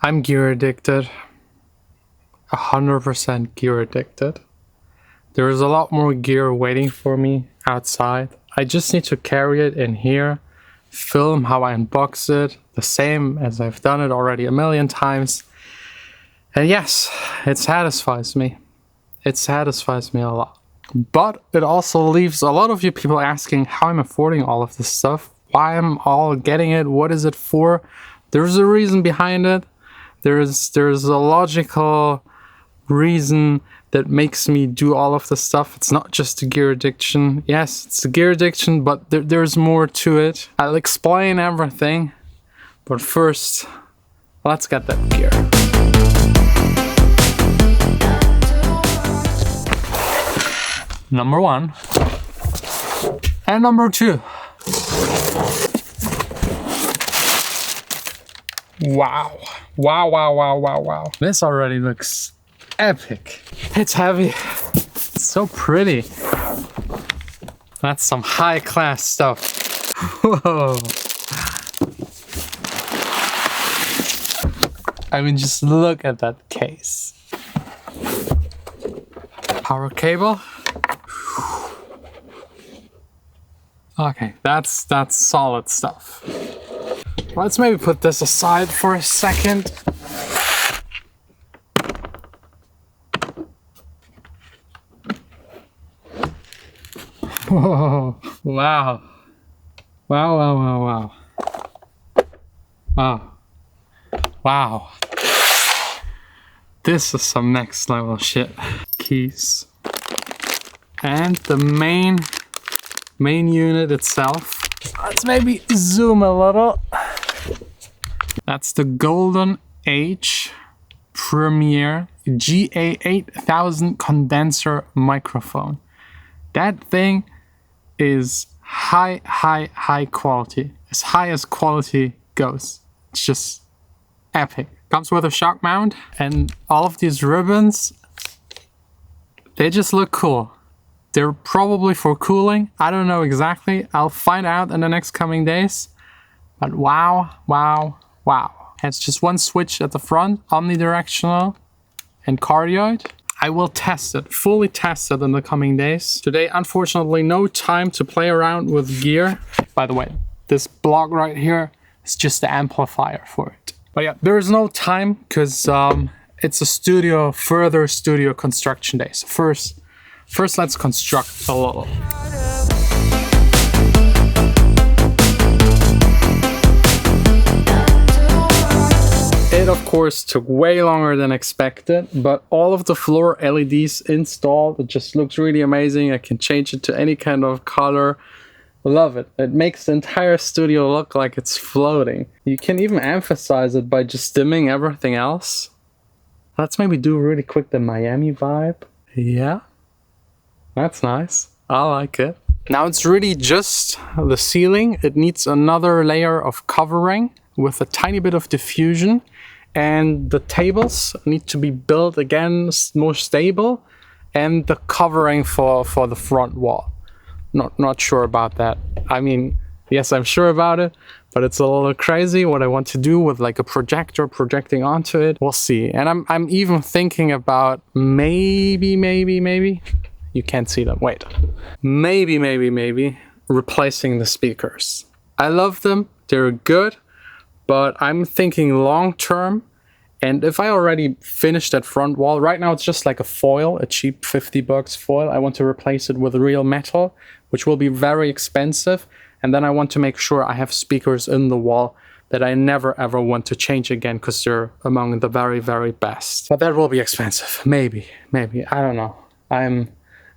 I'm gear addicted. 100% gear addicted. There is a lot more gear waiting for me outside. I just need to carry it in here, film how I unbox it, the same as I've done it already a million times. And yes, it satisfies me. It satisfies me a lot. But it also leaves a lot of you people asking how I'm affording all of this stuff, why I'm all getting it, what is it for? There's a reason behind it. There's a logical reason that makes me do all of this stuff. It's not just a gear addiction. Yes, it's a gear addiction, but there's more to it. I'll explain everything, but first, let's get that gear. Number 1 and number 2. Wow. Wow. This already looks epic. It's heavy. It's so pretty. That's some high class stuff. Whoa. I mean, just look at that case. Power cable. Okay, that's solid stuff. Let's maybe put this aside for a second. Whoa, wow. Wow. This is some next level shit. Keys. And the main unit itself. Let's maybe zoom a little. That's the Golden Age Premier GA8000 condenser microphone. That thing is high quality. As high as quality goes. It's just epic. Comes with a shock mount and all of these ribbons, they just look cool. They're probably for cooling. I don't know exactly. I'll find out in the next coming days. But wow. It's just one switch at the front, omnidirectional and cardioid. I will test it, fully test it in the coming days. Today, unfortunately, no time to play around with gear. By the way, this block right here is just the amplifier for it. But yeah, there is no time because it's a further studio construction day. So first let's construct a little. It of course took way longer than expected, but all of the floor LEDs installed, it just looks really amazing. I can change it to any kind of color. Love it. It makes the entire studio look like it's floating. You can even emphasize it by just dimming everything else. Let's maybe do really quick the Miami vibe. Yeah. That's nice. I like it. Now it's really just the ceiling. It needs another layer of covering with a tiny bit of diffusion. And the tables need to be built again more stable. And the covering for the front wall. Not sure about that. I mean, yes, I'm sure about it, but it's a little crazy what I want to do with like a projector projecting onto it. We'll see. And I'm even thinking about maybe. You can't see them. Wait. Maybe replacing the speakers. I love them. They're good, but I'm thinking long term. And if I already finished that front wall, right now it's just like a foil, a cheap $50 foil. I want to replace it with real metal, which will be very expensive. And then I want to make sure I have speakers in the wall that I never ever want to change again because they're among the very best. But that will be expensive. Maybe. I don't know.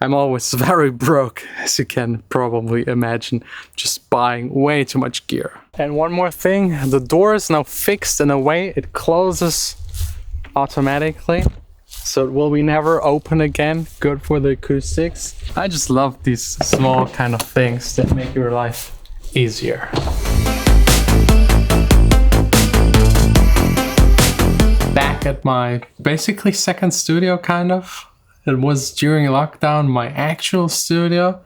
I'm always very broke, as you can probably imagine, just buying way too much gear. And one more thing, the door is now fixed in a way it closes automatically, so it will be never open again. Good for the acoustics. I just love these small kind of things that make your life easier. Back at my basically second studio, kind of. It was during lockdown, my actual studio.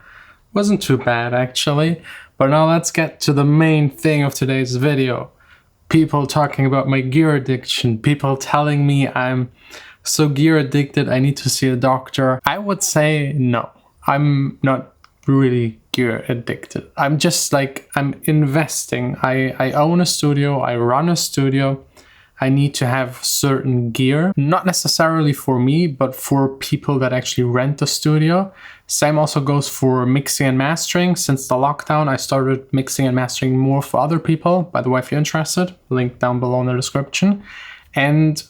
Wasn't too bad actually. But now let's get to the main thing of today's video. people talking about my gear addiction, people telling me I'm so gear addicted, I need to see a doctor. I would say no, I'm not really gear addicted. I'm just like, I'm investing. I own a studio, I run a studio. I need to have certain gear, not necessarily for me, but for people that actually rent the studio. Same also goes for mixing and mastering. Since the lockdown, I started mixing and mastering more for other people. By the way, if you're interested, link down below in the description. And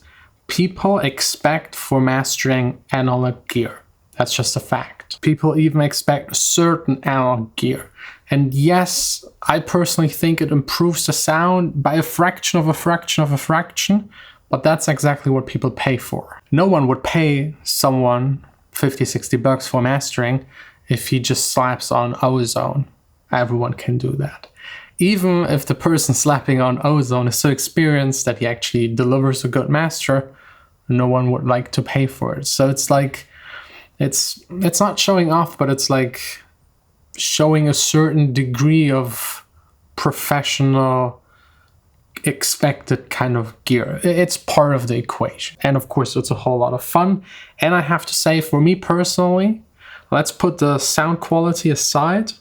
people expect for mastering analog gear. That's just a fact. People even expect certain analog gear. And yes, I personally think it improves the sound by a fraction of a fraction of a fraction, but that's exactly what people pay for. No one would pay someone 50, 60 bucks for mastering if he just slaps on ozone. Everyone can do that. Even if the person slapping on ozone is so experienced that he actually delivers a good master, no one would like to pay for it. So it's like, it's not showing off, but it's like showing a certain degree of professional expected kind of gear. It's part of the equation. And of course, it's a whole lot of fun. And I have to say, for me personally, let's put the sound quality aside.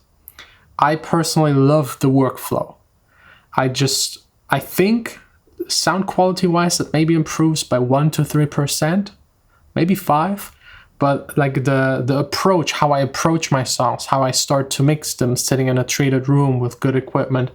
I personally love the workflow. I think sound quality wise, it maybe improves by 1 to 3%, maybe 5%. But like the approach, how I approach my songs, how I start to mix them sitting in a treated room with good equipment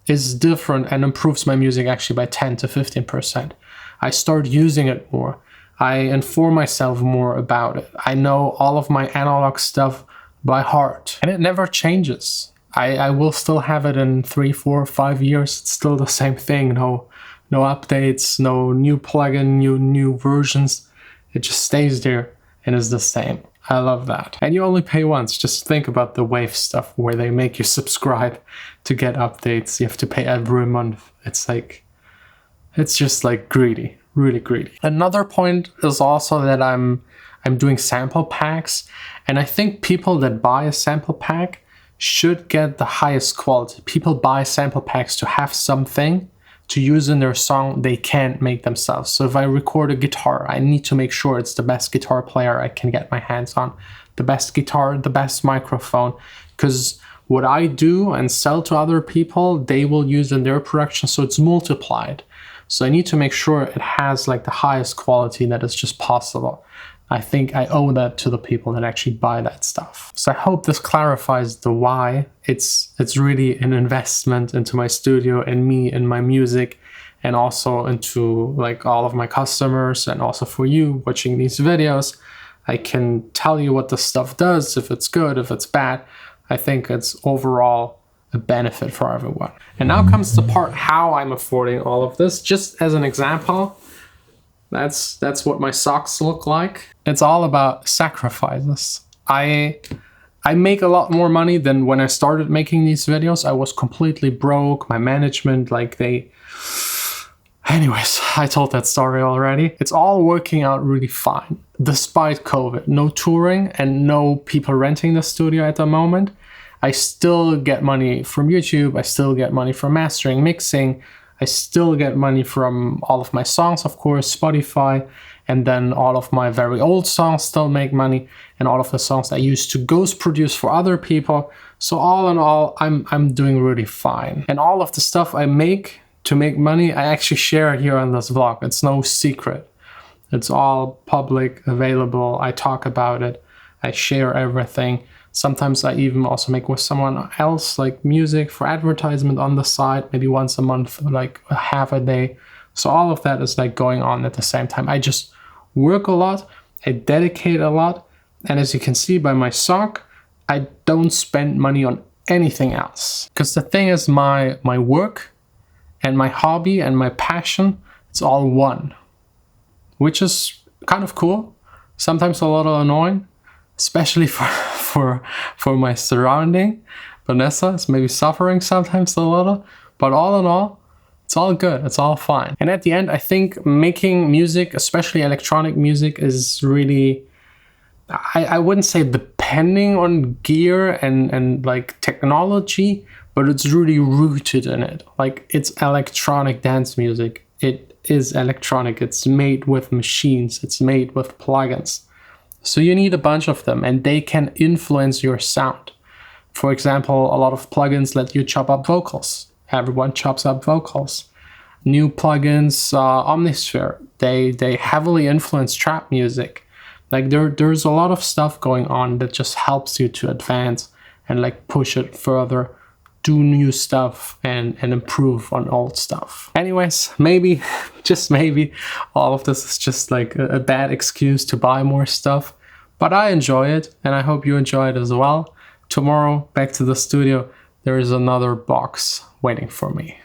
is different and improves my music actually by 10 to 15%. I start using it more. I inform myself more about it. I know all of my analog stuff by heart and it never changes. I will still have it in 3, 4, 5 years. It's still the same thing. No updates, no new plugin, new versions. It just stays there and is the same. I love that. And you only pay once. Just think about the Wave stuff where they make you subscribe to get updates. You have to pay every month. It's just like greedy, really greedy. Another point is also that I'm doing sample packs, and I think people that buy a sample pack should get the highest quality. People buy sample packs to have something to use in their song they can't make themselves. So if I record a guitar, I need to make sure it's the best guitar player I can get my hands on, the best guitar, the best microphone, because what I do and sell to other people, they will use in their production, so it's multiplied. So I need to make sure it has like the highest quality that is just possible. I think I owe that to the people that actually buy that stuff. So I hope this clarifies the why. It's really an investment into my studio and me and my music, and also into like all of my customers, and also for you watching these videos. I can tell you what the stuff does, if it's good, if it's bad. I think it's overall a benefit for everyone. And now comes the part how I'm affording all of this. Just as an example, that's what my socks look like. It's all about sacrifices. I make a lot more money than when I started making these videos. I was completely broke. My management, anyways, I told that story already. It's all working out really fine, despite COVID. No touring and no people renting the studio at the moment. I still get money from YouTube. I still get money from mastering, mixing. I still get money from all of my songs, of course, Spotify, and then all of my very old songs still make money, and all of the songs I used to ghost produce for other people. So all in all, I'm doing really fine. And all of the stuff I make to make money, I actually share here on this vlog. It's no secret. It's all public, available. I talk about it. I share everything. Sometimes I even also make with someone else, like music for advertisement on the side, maybe once a month, like half a day. So all of that is like going on at the same time. I just work a lot, I dedicate a lot. And as you can see by my sock, I don't spend money on anything else. Because the thing is, my work and my hobby and my passion, it's all one. Which is kind of cool, sometimes a little annoying, especially for my surrounding. Vanessa is maybe suffering sometimes a little, but all in all, it's all good, it's all fine. And at the end, I think making music, especially electronic music, is really, I wouldn't say depending on gear and like technology, but it's really rooted in it. Like, it's electronic dance music. It is electronic. It's made with machines. It's made with plugins. So you need a bunch of them, and they can influence your sound. For example, a lot of plugins let you chop up vocals. Everyone chops up vocals. New plugins, Omnisphere, they heavily influence trap music. Like, there's a lot of stuff going on that just helps you to advance and like push it further, do new stuff, and improve on old stuff. Anyways, maybe, just maybe, all of this is just like a bad excuse to buy more stuff. But I enjoy it, and I hope you enjoy it as well. Tomorrow, back to the studio, there is another box waiting for me.